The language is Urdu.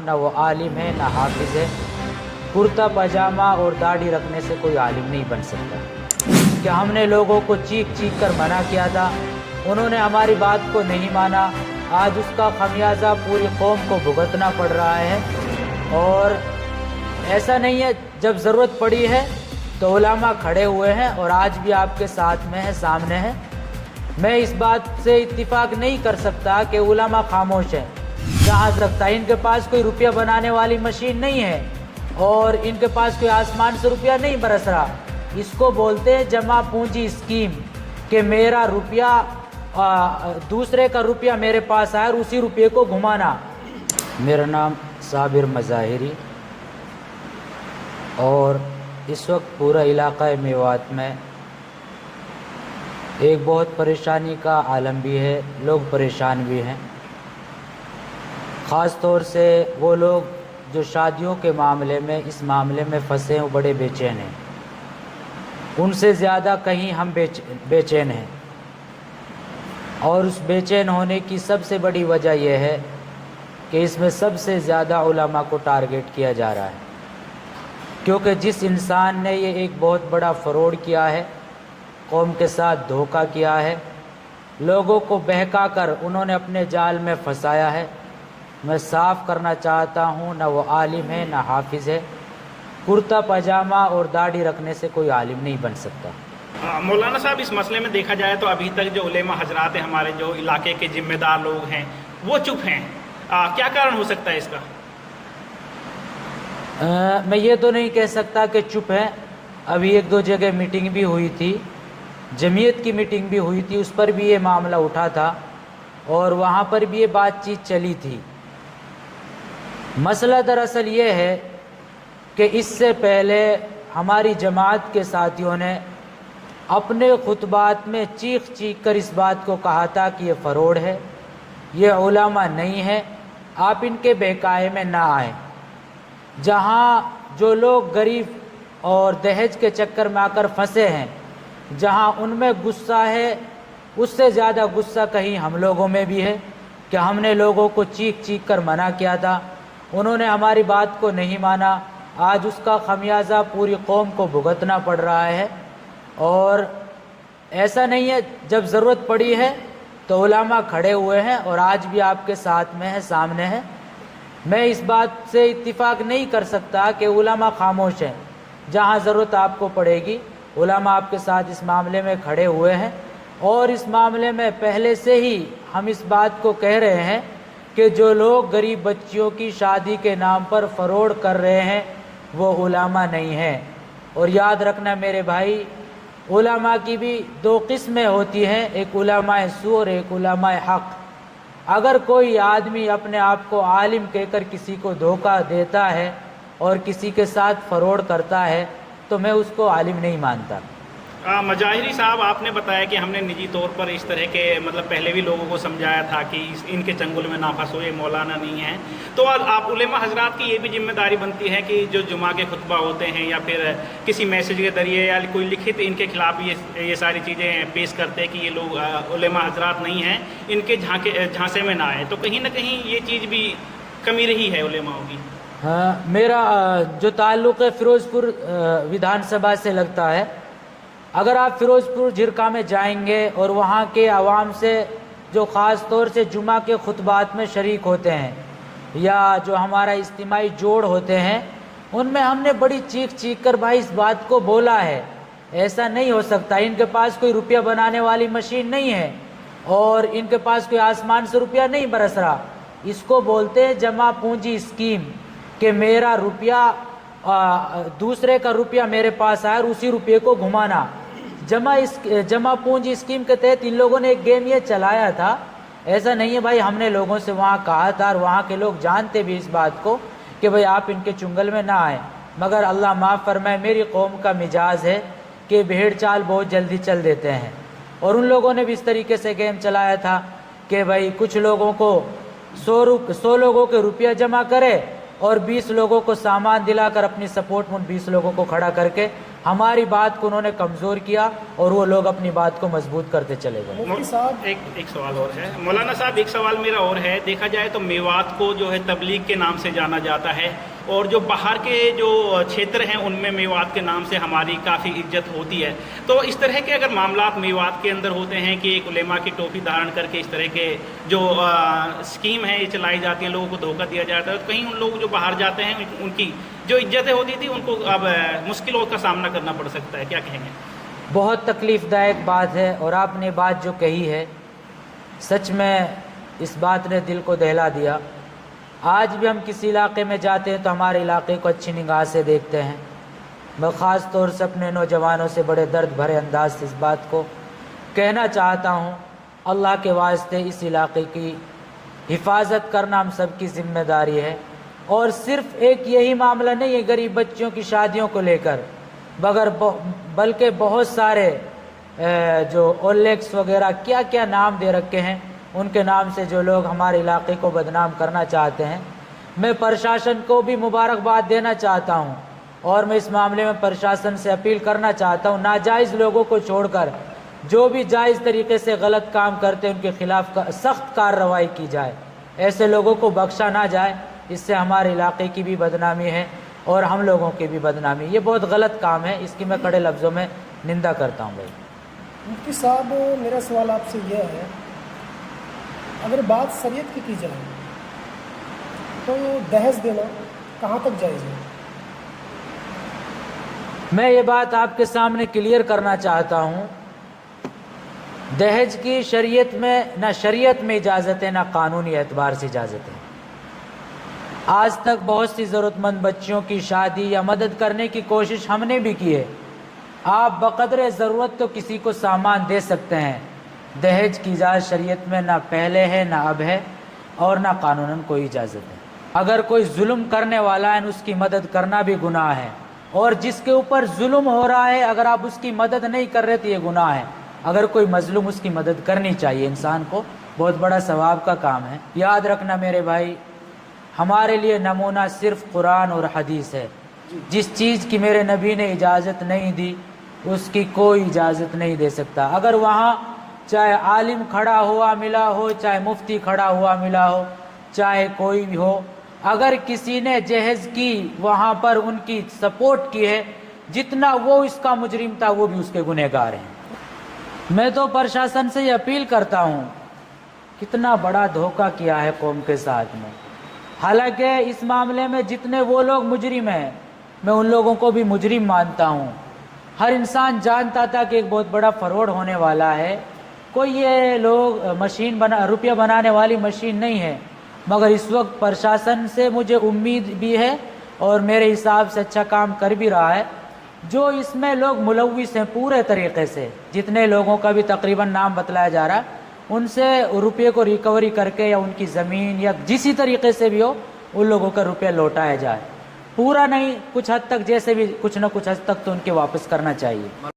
نہ وہ عالم ہے نہ حافظ ہے. کرتا پاجامہ اور داڑھی رکھنے سے کوئی عالم نہیں بن سکتا. کہ ہم نے لوگوں کو چیخ چیخ کر منع کیا تھا, انہوں نے ہماری بات کو نہیں مانا. آج اس کا خمیازہ پوری قوم کو بھگتنا پڑ رہا ہے. اور ایسا نہیں ہے, جب ضرورت پڑی ہے تو علماء کھڑے ہوئے ہیں اور آج بھی آپ کے ساتھ میں ہیں, سامنے ہیں. میں اس بات سے اتفاق نہیں کر سکتا کہ علماء خاموش ہیں. جہاں سکتا ہے ان کے پاس کوئی روپیہ بنانے والی مشین نہیں ہے اور ان کے پاس کوئی آسمان سے روپیہ نہیں برس رہا. اس کو بولتے ہیں جمع پونجی اسکیم, کہ میرا روپیہ دوسرے کا روپیہ میرے پاس آیا اور اسی روپیے کو گھمانا. میرا نام صابر مظاہری, اور اس وقت پورا علاقہ میوات میں ایک بہت پریشانی کا عالم بھی ہے, لوگ پریشان بھی ہیں. خاص طور سے وہ لوگ جو شادیوں کے معاملے میں اس معاملے میں پھنسے ہیں, وہ بڑے بے چین ہیں. ان سے زیادہ کہیں ہم بے چین ہیں. اور اس بے چین ہونے کی سب سے بڑی وجہ یہ ہے کہ اس میں سب سے زیادہ علماء کو ٹارگٹ کیا جا رہا ہے. کیونکہ جس انسان نے یہ ایک بہت بڑا فراڈ کیا ہے, قوم کے ساتھ دھوکہ کیا ہے, لوگوں کو بہکا کر انہوں نے اپنے جال میں پھنسایا ہے, میں صاف کرنا چاہتا ہوں نہ وہ عالم ہے نہ حافظ ہے. کرتا پاجامہ اور داڑھی رکھنے سے کوئی عالم نہیں بن سکتا. مولانا صاحب, اس مسئلے میں دیکھا جائے تو ابھی تک جو علماء حضرات ہیں, ہمارے جو علاقے کے ذمہ دار لوگ ہیں, وہ چپ ہیں. کیا کارن ہو سکتا ہے اس کا؟ میں یہ تو نہیں کہہ سکتا کہ چپ ہے. ابھی ایک دو جگہ میٹنگ بھی ہوئی تھی, جمعیت کی میٹنگ بھی ہوئی تھی, اس پر بھی یہ معاملہ اٹھا تھا اور وہاں پر بھی یہ بات چیت چلی تھی. مسئلہ دراصل یہ ہے کہ اس سے پہلے ہماری جماعت کے ساتھیوں نے اپنے خطبات میں چیخ چیخ کر اس بات کو کہا تھا کہ یہ فراڈ ہے, یہ علماء نہیں ہے, آپ ان کے بہکائے میں نہ آئیں. جہاں جو لوگ غریب اور دہیج کے چکر میں آ کر پھنسے ہیں, جہاں ان میں غصہ ہے, اس سے زیادہ غصہ کہیں ہم لوگوں میں بھی ہے کہ ہم نے لوگوں کو چیخ چیخ کر منع کیا تھا, انہوں نے ہماری بات کو نہیں مانا. آج اس کا خمیازہ پوری قوم کو بھگتنا پڑ رہا ہے. اور ایسا نہیں ہے, جب ضرورت پڑی ہے تو علماء کھڑے ہوئے ہیں اور آج بھی آپ کے ساتھ میں ہیں, سامنے ہیں. میں اس بات سے اتفاق نہیں کر سکتا کہ علماء خاموش ہیں. جہاں ضرورت آپ کو پڑے گی, علماء آپ کے ساتھ اس معاملے میں کھڑے ہوئے ہیں. اور اس معاملے میں پہلے سے ہی ہم اس بات کو کہہ رہے ہیں کہ جو لوگ غریب بچیوں کی شادی کے نام پر فراڈ کر رہے ہیں وہ علماء نہیں ہیں. اور یاد رکھنا میرے بھائی, علماء کی بھی دو قسمیں ہوتی ہیں, ایک علماء سو اور ایک علماء حق. اگر کوئی آدمی اپنے آپ کو عالم کہہ کر کسی کو دھوکہ دیتا ہے اور کسی کے ساتھ فراڈ کرتا ہے تو میں اس کو عالم نہیں مانتا. مظاہری صاحب, آپ نے بتایا کہ ہم نے نجی طور پر اس طرح کے پہلے بھی لوگوں کو سمجھایا تھا کہ ان کے چنگل میں نہ پھنسو, یہ مولانا نہیں ہیں. تو آپ علماء حضرات کی یہ بھی ذمہ داری بنتی ہے کہ جو جمعہ کے خطبہ ہوتے ہیں یا پھر کسی میسج کے ذریعے یا کوئی لکھت ان کے خلاف یہ ساری چیزیں پیش کرتے ہیں کہ یہ لوگ علماء حضرات نہیں ہیں, ان کے جھانسے میں نہ آئے. تو کہیں نہ کہیں یہ چیز بھی کمی رہی ہے علماء کی. میرا جو تعلق ہے فیروز پور ودھان سبھا سے لگتا ہے. اگر آپ فیروز پور جھرکا میں جائیں گے اور وہاں کے عوام سے جو خاص طور سے جمعہ کے خطبات میں شریک ہوتے ہیں یا جو ہمارا اجتماعی جوڑ ہوتے ہیں, ان میں ہم نے بڑی چیخ چیخ کر بھائی اس بات کو بولا ہے. ایسا نہیں ہو سکتا, ان کے پاس کوئی روپیہ بنانے والی مشین نہیں ہے اور ان کے پاس کوئی آسمان سے روپیہ نہیں برس رہا. اس کو بولتے ہیں جمع پونجی اسکیم, کہ میرا روپیہ دوسرے کا روپیہ میرے پاس آیا اور اسی روپیے کو گھمانا. جمع پونجی اسکیم کے تحت ان لوگوں نے ایک گیم یہ چلایا تھا. ایسا نہیں ہے بھائی, ہم نے لوگوں سے وہاں کہا تھا اور وہاں کے لوگ جانتے بھی اس بات کو کہ بھائی آپ ان کے چنگل میں نہ آئیں. مگر اللہ معاف فرمائے, میری قوم کا مزاج ہے کہ بھیڑ چال بہت جلدی چل دیتے ہیں. اور ان لوگوں نے بھی اس طریقے سے گیم چلایا تھا کہ بھائی کچھ لوگوں کو 100 لوگوں کے روپیہ جمع کرے اور 20 لوگوں کو سامان دلا کر اپنی سپورٹ میں 20 لوگوں کو کھڑا کر کے ہماری بات کو انہوں نے کمزور کیا اور وہ لوگ اپنی بات کو مضبوط کرتے چلے گئے۔ مفتی صاحب ایک سوال اور ہے مولانا صاحب، ایک سوال میرا اور ہے۔ دیکھا جائے تو میوات کو جو ہے تبلیغ کے نام سے جانا جاتا ہے، اور جو باہر کے جو چھیتر ہیں ان میں میوات کے نام سے ہماری کافی عزت ہوتی ہے۔ تو اس طرح کے اگر معاملات میوات کے اندر ہوتے ہیں کہ ایک علماء کی ٹوپی دھارن کر کے اس طرح کے جو اسکیم ہیں یہ چلائی جاتی ہیں، لوگوں کو دھوکہ دیا جاتا ہے، تو کہیں ان لوگ جو باہر جاتے ہیں ان کی جو عزتیں ہوتی تھی ان کو اب مشکلوں کا سامنا کرنا پڑ سکتا ہے، کیا کہیں گے؟ بہت تکلیف دائق بات ہے، اور آپ نے بات جو کہی ہے سچ میں اس بات نے دل کو دہلا دیا۔ آج بھی ہم کسی علاقے میں جاتے ہیں تو ہمارے علاقے کو اچھی نگاہ سے دیکھتے ہیں۔ میں خاص طور سے اپنے نوجوانوں سے بڑے درد بھرے انداز سے اس بات کو کہنا چاہتا ہوں، اللہ کے واسطے اس علاقے کی حفاظت کرنا ہم سب کی ذمہ داری ہے۔ اور صرف ایک یہی معاملہ نہیں ہے غریب بچیوں کی شادیوں کو لے کر، بلکہ بہت سارے جو اولیکس وغیرہ کیا کیا نام دے رکھے ہیں، ان کے نام سے جو لوگ ہمارے علاقے کو بدنام کرنا چاہتے ہیں۔ میں پرشاسن کو بھی مبارکباد دینا چاہتا ہوں، اور میں اس معاملے میں پرشاسن سے اپیل کرنا چاہتا ہوں ناجائز لوگوں کو چھوڑ کر جو بھی جائز طریقے سے غلط کام کرتے ہیں ان کے خلاف سخت کارروائی کی جائے، ایسے لوگوں کو بخشا نہ جائے۔ اس سے ہمارے علاقے کی بھی بدنامی ہے اور ہم لوگوں کی بھی بدنامی، یہ بہت غلط کام ہے، اس کی میں کڑے لفظوں میں نندا کرتا ہوں۔ بھائی مفتی صاحب، میرا سوال آپ سے یہ ہے، اگر بات شریعت کی جائے تو دہیج دینا کہاں تک جائز ہے؟ میں یہ بات آپ کے سامنے کلیئر کرنا چاہتا ہوں، دہیج کی شریعت میں نہ شریعت میں اجازت ہے نہ قانونی اعتبار سے اجازت ہے۔ آج تک بہت سی ضرورت مند بچیوں کی شادی یا مدد کرنے کی کوشش ہم نے بھی کی ہے۔ آپ بقدر ضرورت تو کسی کو سامان دے سکتے ہیں، دہیج کی اجازت شریعت میں نہ پہلے ہے نہ اب ہے اور نہ قانوناً کوئی اجازت ہے۔ اگر کوئی ظلم کرنے والا ہے اس کی مدد کرنا بھی گناہ ہے، اور جس کے اوپر ظلم ہو رہا ہے اگر آپ اس کی مدد نہیں کر رہے تو یہ گناہ ہے۔ اگر کوئی مظلوم اس کی مدد کرنی چاہیے، انسان کو بہت بڑا ثواب کا کام ہے۔ یاد رکھنا میرے بھائی، ہمارے لیے نمونہ صرف قرآن اور حدیث ہے۔ جس چیز کی میرے نبی نے اجازت نہیں دی اس کی کوئی اجازت نہیں دے سکتا۔ اگر وہاں چاہے عالم کھڑا ہوا ملا ہو، چاہے مفتی کھڑا ہوا ملا ہو، چاہے کوئی بھی ہو، اگر کسی نے جہیز کی وہاں پر ان کی سپورٹ کی ہے، جتنا وہ اس کا مجرم تھا وہ بھی اس کے گنہگار ہیں۔ میں تو پرشاسن سے یہ اپیل کرتا ہوں، کتنا بڑا دھوکہ کیا ہے قوم کے ساتھ میں۔ حالانکہ اس معاملے میں جتنے وہ لوگ مجرم ہیں میں ان لوگوں کو بھی مجرم مانتا ہوں۔ ہر انسان جانتا تھا کہ ایک بہت بڑا فراڈ ہونے والا ہے، کوئی یہ لوگ روپیہ بنانے والی مشین نہیں ہے، مگر اس وقت پرشاسن سے مجھے امید بھی ہے اور میرے حساب سے اچھا کام کر بھی رہا ہے۔ جو اس میں لوگ ملوث ہیں پورے طریقے سے، جتنے لوگوں کا بھی تقریباً نام بتلایا جا رہا ہے، ان سے روپے کو ریکوری کر کے یا ان کی زمین یا جسی طریقے سے بھی ہو ان لوگوں کا روپیہ لوٹایا جائے، پورا نہیں، کچھ حد تک، جیسے بھی کچھ نہ کچھ حد تک تو ان کے واپس کرنا چاہیے۔